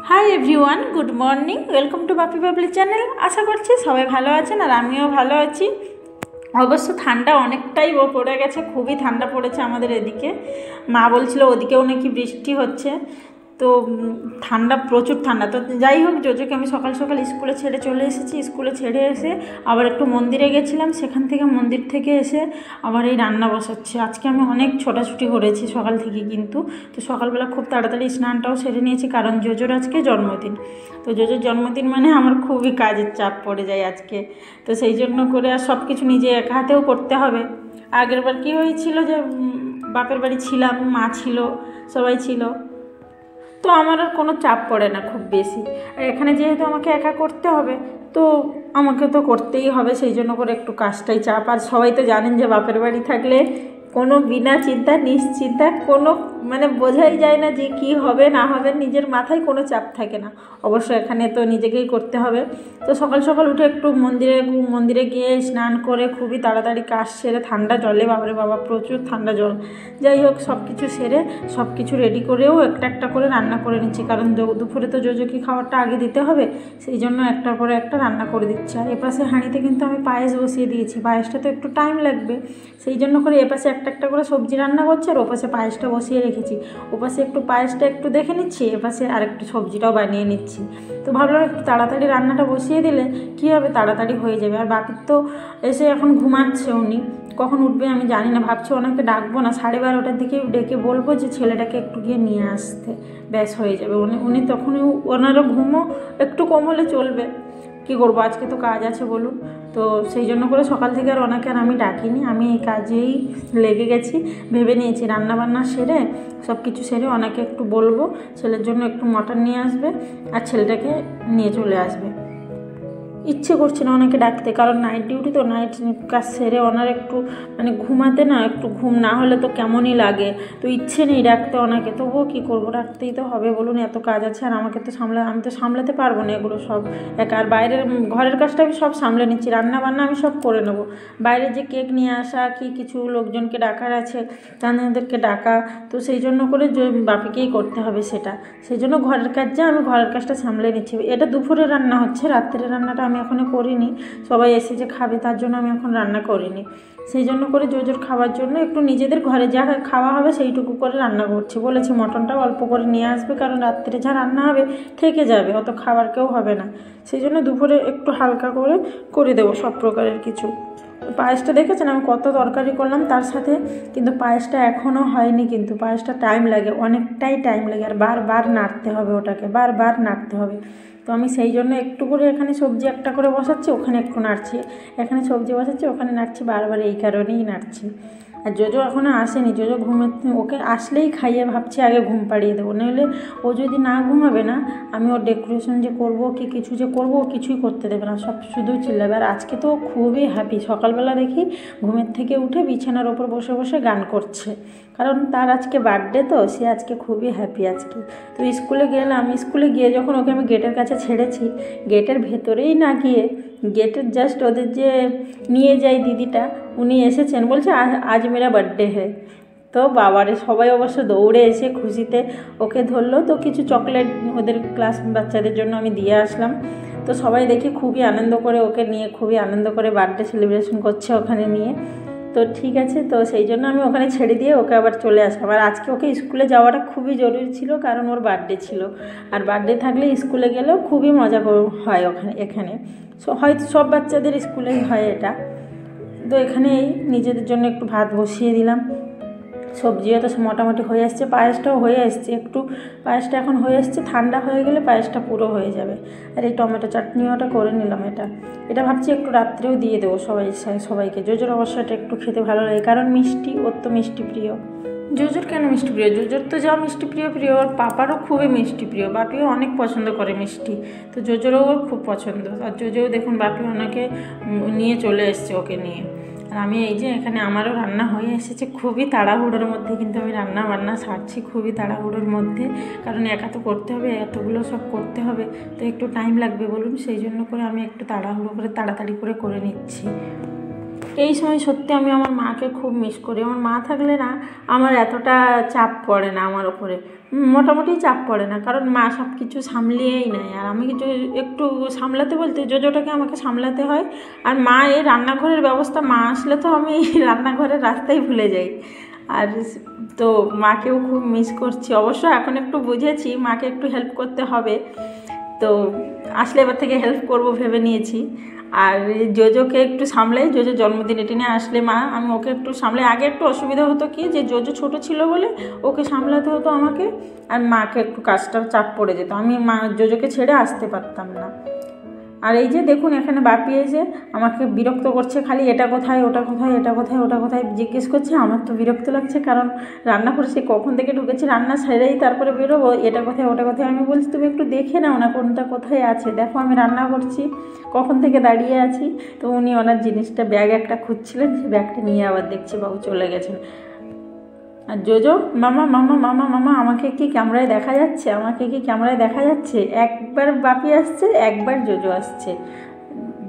High everyone, good morning, welcome to Bapi Babli channel. আশা করছি সবাই ভালো আছেন আর আমিও ভালো আছি। অবশ্য ঠান্ডা অনেকটাই পড়ে গেছে, খুবই ঠান্ডা পড়েছে আমাদের এদিকে। মা বলছিল ওদিকেও নাকি বৃষ্টি হচ্ছে, তো ঠান্ডা, প্রচুর ঠান্ডা। তো যাই হোক, জোজোকে আমি সকাল সকাল স্কুলে ছেড়ে চলে এসেছি। স্কুলে ছেড়ে এসে আবার একটু মন্দিরে গেছিলাম, সেখান থেকে মন্দির থেকে এসে আবার এই রান্না বসাচ্ছি। আজকে আমি অনেক ছোটাছুটি করেছি সকাল থেকে, কিন্তু তো সকালবেলা খুব তাড়াতাড়ি স্নানটাও সেরে নিয়েছি, কারণ জোজোর আজকে জন্মদিন। তো জোজোর জন্মদিন মানে আমার খুবই কাজের চাপ পড়ে যায় আজকে। তো সেই জন্য করে আর সব কিছু নিজে একা হাতেও করতে হবে। আগের বার কী হয়েছিল যে বাপের বাড়ি ছিলাম, মা ছিল, সবাই ছিল, তো আমার আর কোনো চাপ পড়ে না খুব বেশি। আর এখানে যেহেতু আমাকে একা করতে হবে, তো আমাকে তো করতেই হবে, সেই জন্য করে একটু কাজটাই চাপ। আর সবাই তো জানেন যে বাপের বাড়ি থাকলে কোনো বিনা চিন্তা নিশ্চিন্তা, কোনো মানে বোঝাই যায় না যে কি হবে না হবে, নিজের মাথায় কোনো চাপ থাকে না। অবশ্য এখানে তো নিজেকেই করতে হবে। তো সকাল সকাল উঠে একটু মন্দিরে গিয়ে স্নান করে খুবই তাড়াতাড়ি কাজ সেরে, ঠান্ডা জলে, বাবারে বাবা প্রচুর ঠান্ডা জল, যাই হোক সব কিছু সেরে সব কিছু রেডি করেও একটা একটা করে রান্না করে নিচ্ছি, কারণ দুপুরে তো জোজোকে খাবারটা আগে দিতে হবে, সেই জন্য একটার পরে একটা রান্না করে দিচ্ছি। আর এপাশে হাঁড়িতে কিন্তু আমি পায়েস বসিয়ে দিয়েছি, পায়েসটা তো একটু টাইম লাগবে, সেই জন্য করে এপাশে একটা একটা করে সবজি রান্না করছে আর ওপাশে পায়েসটা বসিয়ে রেখেছি। ওপাশে একটু পায়েসটা একটু দেখে নিচ্ছি, এপাশে আর একটু সবজিটাও বানিয়ে নিচ্ছি। তো ভাবলাম একটু তাড়াতাড়ি রান্নাটা বসিয়ে দিলে কী হবে, তাড়াতাড়ি হয়ে যাবে। আর বাপির তো এসে এখন ঘুমাচ্ছে, উনি কখন উঠবে আমি জানি না, ভাবছি ওনাকে ডাকবো না, 12:30টার দিকে ডেকে বলবো যে ছেলেটাকে একটু গিয়ে নিয়ে আসতে, ব্যাস হয়ে যাবে। উনি তখনই, ওনারও ঘুমও একটু কম হলে চলবে, কী করবো, আজকে তো কাজ আছে বলুন। তো সেই জন্য করে সকাল থেকে আর ওনাকে আর আমি ডাকিনি, আমি এই কাজেই লেগে গেছি। ভেবে নিয়েছি রান্নাবান্না সেরে সব কিছু সেরে ওনাকে একটু বলবো ছেলের জন্য একটু মটন নিয়ে আসবে আর ছেলেটাকে নিয়ে চলে আসবে। ইচ্ছে করছে না ওনাকে ডাকতে, কারণ নাইট ডিউটি তো, নাইট কাজ সেরে ওনার একটু মানে ঘুমাতে, না একটু ঘুম না হলে তো কেমনই লাগে। তো ইচ্ছে নেই ডাকতে ওনাকে, তবুও কী করবো, ডাকতেই তো হবে বলুন, এত কাজ আছে আর আমাকে তো আমি তো সামলাতে পারবো না এগুলো সব একা। আর বাইরের ঘরের কাজটা আমি সব সামলে নিচ্ছি, রান্না বান্না আমি সব করে নেবো। বাইরে যে কেক নিয়ে আসা, কি কিছু লোকজনকে ডাকার আছে, তাদেরকে ডাকা, তো সেই জন্য করে বাপিকেই করতে হবে সেটা, সেই জন্য ঘরের কাজ যা, আমি ঘরের কাজটা সামলে নিচ্ছি। এটা দুপুরে রান্না হচ্ছে, রাত্রের রান্নাটা আমি এখনও করিনি, সবাই এসে যে খাবে তার জন্য আমি এখন রান্না করিনি। সেই জন্য করে জোজোর খাওয়ার জন্য একটু নিজেদের ঘরে যা খাওয়া হবে সেইটুকু করে রান্না করছি। বলেছি মটনটাও অল্প করে নিয়ে আসবে, কারণ রাত্রে যা রান্না হবে থেকে যাবে, অত খাবার কেউ হবে না, সেই জন্য দুপুরে একটু হালকা করে দেবো সব প্রকারের কিছু। পায়েসটা দেখেছেন আমি কত তরকারি করলাম তার সাথে, কিন্তু পায়েসটা এখনও হয়নি, কিন্তু পায়েসটা টাইম লাগে, অনেকটাই টাইম লাগে, আর বারবার নাড়তে হবে ওটাকে, বারবার নাড়তে হবে। তো আমি সেই জন্য একটু করে এখানে সবজি একটা করে বসাচ্ছি, ওখানে একটু নাড়ছি, এখানে সবজি বসাচ্ছি, ওখানে নাড়ছি, বারবার এই কারণেই নাড়ছি। আর জোজো এখনও আসেনি, জোজো ওকে আসলেই খাইয়ে ভাবছি আগে ঘুম পাড়িয়ে দেবো, নইলে ও যদি না ঘুমাবে না, আমি ওর ডেকোরেশন যে করবো কি কিছু যে করবো, ও কিছুই করতে দেবে না, সব শুধু চিল্লাবে। আর আজকে তো খুবই হ্যাপি, সকালবেলা দেখি ঘুমের থেকে উঠে বিছানার ওপর বসে বসে গান করছে, কারণ তার আজকে বার্থডে, তো সে আজকে খুবই হ্যাপি আজকে। তো স্কুলে গেলাম, স্কুলে গিয়ে যখন ওকে আমি গেটের কাছে ছেড়েছি, গেটের ভেতরেই না গিয়ে, গেটের জাস্ট ওদের যে নিয়ে যায় দিদিটা, উনি এসেছেন, বলছে আজ মেরা বার্থডে হ্যায়। তো বাবারে সবাই অবশ্য দৌড়ে এসে খুশিতে ওকে ধরলো, তো কিছু চকলেট ওদের ক্লাস বাচ্চাদের জন্য আমি দিয়ে আসলাম। তো সবাই দেখি খুবই আনন্দ করে ওকে নিয়ে, খুবই আনন্দ করে বার্থডে সেলিব্রেশন করছে ওখানে নিয়ে। তো ঠিক আছে, তো সেই জন্য আমি ওখানে ছেড়ে দিয়ে ওকে আবার চলে আসলাম। আর আজকে ওকে স্কুলে যাওয়াটা খুবই জরুরি ছিল, কারণ ওর বার্থডে ছিল, আর বার্থডে থাকলে স্কুলে গেলেও খুবই মজা হয় এখানে হয়তো সব বাচ্চাদের স্কুলেই হয় এটা। তো এখানে এই নিজেদের জন্য একটু ভাত বসিয়ে দিলাম, সবজিও তো মোটামুটি হয়ে আসছে, পায়েসটাও হয়ে আসছে, একটু পায়েসটা এখন হয়ে আসছে, ঠান্ডা হয়ে গেলে পায়েসটা পুরো হয়ে যাবে। আর এই টমেটো চাটনিওটা করে নিলাম, এটা ভাবছি একটু রাত্রেও দিয়ে দেবো সবাইকে। জোজোর অবশ্য এটা একটু খেতে ভালো লাগে, কারণ মিষ্টি, ওর তো মিষ্টি প্রিয়। জোজোর কেন মিষ্টি প্রিয়, জোজোর তো যা মিষ্টি প্রিয়, ওর পাপারও খুবই মিষ্টি প্রিয়, বাপিও অনেক পছন্দ করে মিষ্টি, তো জোজোরও ওর খুব পছন্দ। আর জোজোও দেখুন বাপি ওনাকে নিয়ে চলে এসছে ওকে নিয়ে। আর আমি এই যে এখানে আমারও রান্না হয়ে এসেছে, খুবই তাড়াহুড়োর মধ্যে কিন্তু আমি রান্না বান্না সারছি, খুবই তাড়াহুড়োর মধ্যে, কারণ একা তো করতে হবে, এতগুলো সব করতে হবে, তো একটু টাইম লাগবে বলুন, সেই জন্য করে আমি একটু তাড়াহুড়ো করে তাড়াতাড়ি করে নিচ্ছি। এই সময় সত্যি আমি আমার মাকে খুব মিস করি। আমার মা থাকলে না আমার এতটা চাপ পড়ে না আমার ওপরে, মোটামুটি চাপ পড়ে না, কারণ মা সব কিছু সামলিয়েই নেয়। আর আমি কিছু একটু সামলাতে বলতে জোজোটাকে আমাকে সামলাতে হয়। আর মা এই রান্নাঘরের ব্যবস্থা, মা আসলে তো আমি রান্নাঘরের রাস্তাই ভুলে যাই। আর তো মাকেও খুব মিস করছি। অবশ্য এখন একটু বুঝেছি মাকে একটু হেল্প করতে হবে, তো আসলে এবার থেকে হেল্প করব ভেবে নিয়েছি। আর জোজোকে একটু সামলাই, জোজো জন্মদিনে টিনে আসলে মা আমি ওকে একটু সামলাই। আগে একটু অসুবিধা হতো কি, যে জোজো ছোটো ছিল বলে ওকে সামলাতে হতো আমাকে, আর মাকে একটু কাজটার চাপ পড়ে যেত, আমি জোজোকে ছেড়ে আসতে পারতাম না। আর এই যে দেখুন এখানে বাপি এসে আমাকে বিরক্ত করছে, খালি এটা কোথায় ওটা কোথায়, এটা কোথায় ওটা কোথায় জিজ্ঞেস করছে। আমার তো বিরক্ত লাগছে, কারণ রান্না করে সে কখন থেকে ঢুকেছি, রান্না সেরেই তারপরে বেরোবো, এটা কোথায় ওটা কোথায়। আমি বলছি তুমি একটু দেখে নাও না কোনটা কোথায় আছে, দেখো আমি রান্না করছি, কখন থেকে দাঁড়িয়ে আছি। তো উনি ওনার জিনিসটা ব্যাগ একটা খুঁজছিলেন, সে ব্যাগটা নিয়ে আবার দেখছে বাবু চলে গেছেন। আর জোজো মামা মামা মামা মামা, আমাকে কি ক্যামেরায় দেখা যাচ্ছে, আমাকে কি ক্যামেরায় দেখা যাচ্ছে। একবার বাপি আসছে, একবার জোজো আসছে,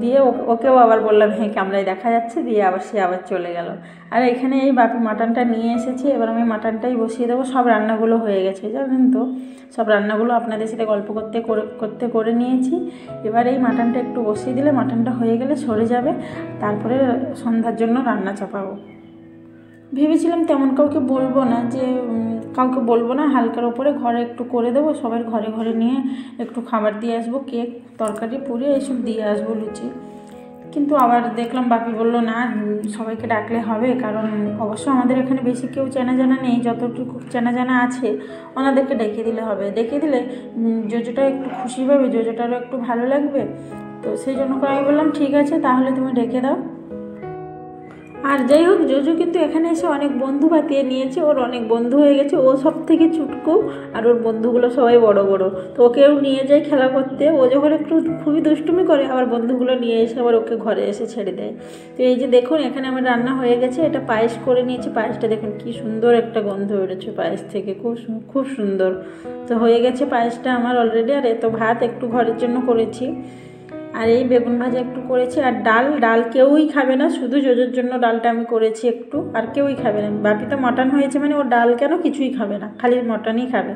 দিয়ে ওকেও আবার বললাম হ্যাঁ ক্যামেরায় দেখা যাচ্ছে, দিয়ে আবার সে আবার চলে গেল। আর এখানে এই বাপি মাটনটা নিয়ে এসেছে, এবার আমি মাটনটাই বসিয়ে দেবো। সব রান্নাগুলো হয়ে গেছে জানেন তো, সব রান্নাগুলো আপনাদের সাথে গল্প করে নিয়েছি। এবার এই মাটনটা একটু বসিয়ে দিলে, মাটনটা হয়ে গেলে সরে যাবে, তারপরে সন্ধ্যার জন্য রান্না চাপাবো। ভেবেছিলাম তেমন কাউকে বলবো না, যে কাউকে বলবো না, হালকার ওপরে ঘরে একটু করে দেবো, সবার ঘরে ঘরে নিয়ে একটু খাবার দিয়ে আসবো, কেক তরকারি পুরি এইসব দিয়ে আসবো, লুচি। কিন্তু আবার দেখলাম বাপি বললো না সবাইকে ডাকলে হবে, কারণ অবশ্য আমাদের এখানে বেশি কেউ চেনা জানা নেই, যতটুকু চেনা জানা আছে ওনাদেরকে ডেকে দিলে হবে। ডেকে দিলে জোজোটা একটু খুশি পাবে, জোজোটারও একটু ভালো লাগবে। তো সেই জন্য করে আমি বললাম ঠিক আছে তাহলে তুমি ডেকে দাও। আর যাই হোক জোজো কিন্তু এখানে এসে অনেক বন্ধু বাতিয়ে নিয়েছে, ওর অনেক বন্ধু হয়ে গেছে, ও সব থেকে চুটকু, আর ওর বন্ধুগুলো সবাই বড় বড়। তো ওকেও নিয়ে যায় খেলা করতে, ও যখন একটু খুবই দুষ্টুমি করে আবার বন্ধুগুলো নিয়ে এসে আবার ওকে ঘরে এসে ছেড়ে দেয়। তো এই যে দেখুন এখানে আমার রান্না হয়ে গেছে, এটা পায়েস করে নিয়েছি, পায়েসটা দেখুন কি সুন্দর একটা গন্ধ বেরোচ্ছে পায়েস থেকে, খুব সুন্দর। তো হয়ে গেছে পায়েসটা আমার অলরেডি। আর এত ভাত একটু ঘরের জন্য করেছি, আর এই বেগুন ভাজা একটু করেছি, আর ডাল কেউই খাবে না, শুধু জোজোর জন্য ডালটা আমি করেছি একটু, আর কেউই খাবে না। বাকি তো মটন হয়েছে মানে ও ডাল কেন কিছুই খাবে না, খালি মটনই খাবে।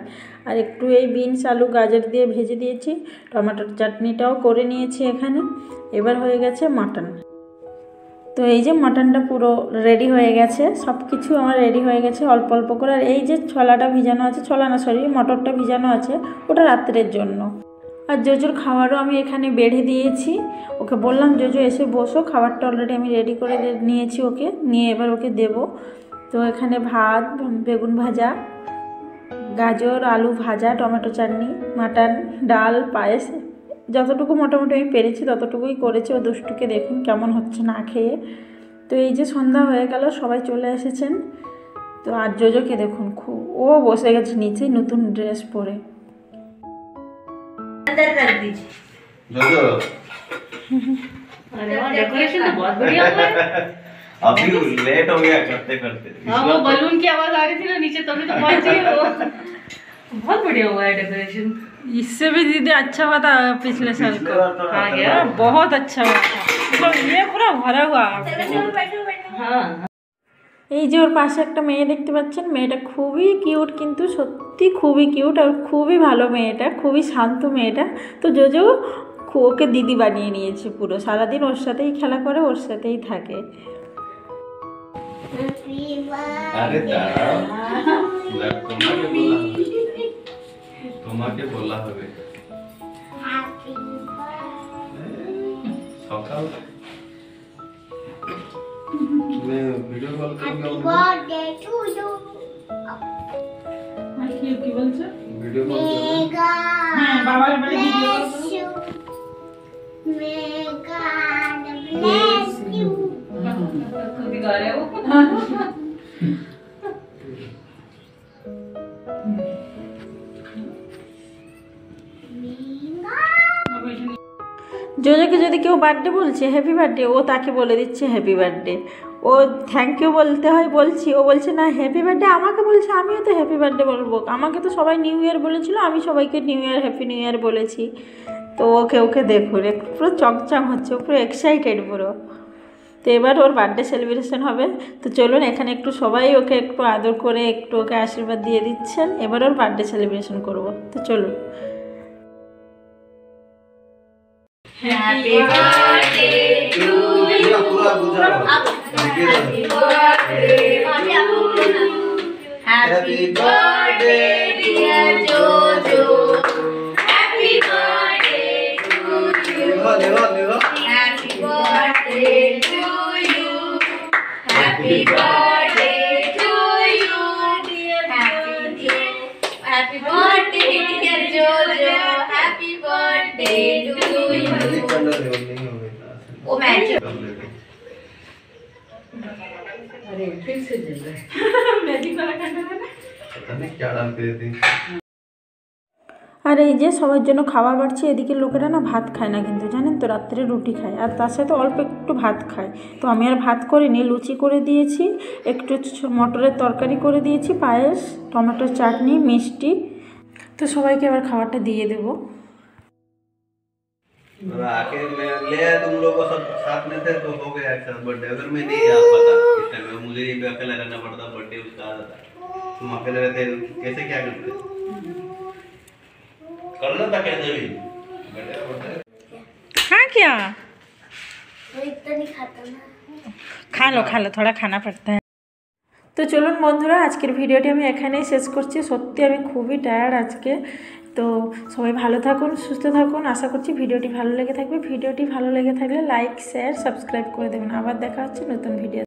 আর একটু এই বিনস আলু গাজর দিয়ে ভেজে দিয়েছি, টমেটোর চাটনিটাও করে নিয়েছি এখানে। এবার হয়ে গেছে মটন। তো এই যে মটনটা পুরো রেডি হয়ে গেছে, সব কিছু আমার রেডি হয়ে গেছে অল্প অল্প করে। আর এই যে ছোলাটা ভিজানো আছে, ছোলা না সরি মটরটা ভিজানো আছে, ওটা রাত্রের জন্য। আর জোজোর খাবারও আমি এখানে বেড়ে দিয়েছি, ওকে বললাম জোজো এসে বসো, খাবারটা অলরেডি আমি রেডি করে নিয়েছি ওকে নিয়ে, এবার ওকে দেব। তো এখানে ভাত, বেগুন ভাজা, গাজর আলু ভাজা, টমেটো চাটনি, মাটন, ডাল, পায়েস, যতটুকু মোটামুটি আমি পেরেছি ততটুকুই করেছি। ও দুষ্টুকে দেখুন কেমন হচ্ছে না খেয়ে। তো এই যে সন্ধ্যা হয়ে গেল, সবাই চলে এসেছেন। তো আর জোজোকে দেখুন ও বসে গেছে নিচে নতুন ড্রেস পরে। अंदर कर दीजिए। अरे वाह डेकोरेशन तो बहुत बढ़िया हुआ है। अभी लेट हो गया करते करते। हाँ वो बलून की आवाज आ रही थी ना नीचे, तभी तो पहुंची है वो। बहुत बढ़िया हुआ है डेकोरेशन। इससे भी दीदी अच्छा हुआ था पिछले साल को। हाँ क्या बहुत अच्छा हुआ था, तो ये पूरा भरा हुआ। हाँ এই যে ওর পাশে একটা মেয়ে দেখতে পাচ্ছেন, মেয়েটা খুবই কিউট, কিন্তু সত্যি খুবই কিউট আর খুবই ভালো মেয়েটা, খুবই শান্ত মেয়েটা। তো জোজো ওকে দিদি বানিয়ে নিয়েছে পুরো, সারাদিন ওর সাথেই খেলা করে, ওর সাথেই থাকে। अरे তোমাকে বলা হবে সকাল मैं वीडियो कॉल करूंगा কি বলছো? वीडियो कॉल হ্যাঁ বাবার বাড়ি ভিডিও खुद गा रहे हो। জোজোকে যদি কেউ বার্থডে বলছে হ্যাপি বার্থডে, ও তাকে বলে দিচ্ছে হ্যাপি বার্থডে। ও থ্যাংক ইউ বলতে হয় বলছি, ও বলছে না হ্যাপি বার্থডে আমাকে বলছে, আমিও তো হ্যাপি বার্থডে বলবো। আমাকে তো সবাই নিউ ইয়ার বলেছিল, আমি সবাইকে new year happy new year বলেছি। তো ওকে দেখুন পুরো চকচক হচ্ছে, পুরো এক্সাইটেড পুরো। তো এবার ওর বার্থডে সেলিব্রেশন হবে। তো চলুন, এখানে একটু সবাই ওকে একটু আদর করে একটু ওকে আশীর্বাদ দিয়ে দিচ্ছেন। এবার ওর বার্থডে সেলিব্রেশন করব। তো চলুন। Happy birthday to you. Happy birthday dear Jojo. Happy birthday to you. Happy birthday to you. Happy birthday to you dear Jojo. Happy birthday dear Jojo. Happy birthday to you. वो magic अरे फिर से जल रहा है magic वाला करना है ना पता नहीं क्या डालते थे। আর এই যে সবার জন্য খাবার বাড়ছে। এদিকে লোকেরা না ভাত খায় না কিন্তু, জানেন তো, রাত্রে রুটি খায় আর তার সাথে অল্প একটু ভাত খায়। তো আমি আর ভাত করিনি, লুচি করে দিয়েছি, একটু মটরের তরকারি করে দিয়েছি, পায়েস, টমেটোর চাটনি, মিষ্টি। তো সবাইকে এবার খাবারটা দিয়ে দেবো। आके मैं ले आया, तुम लोग सब साथ में थे तो हो गया एक साथ बर्थडे। अगर मैं नहीं आ पाता इस टाइम में, मुझे ही अकेला रहना पड़ता, बर्थडे उसका आ जाता। तुम अकेले रहते कैसे क्या करते? करना था कैसे भी हाँ क्या वो इतना नहीं खाता ना। खा लो थोड़ा खाना पड़ता है। তো চলুন বন্ধুরা, আজকের ভিডিওটি আমি এখানেই শেষ করছি। সত্যি আমি খুবই টায়ার্ড আজকে। তো সবাই ভালো থাকুন, সুস্থ থাকুন। আশা করছি ভিডিওটি ভালো লেগে থাকবে। ভিডিওটি ভালো লেগে থাকলে লাইক, শেয়ার, সাবস্ক্রাইব করে দেবেন। আবার দেখা হচ্ছে নতুন ভিডিও।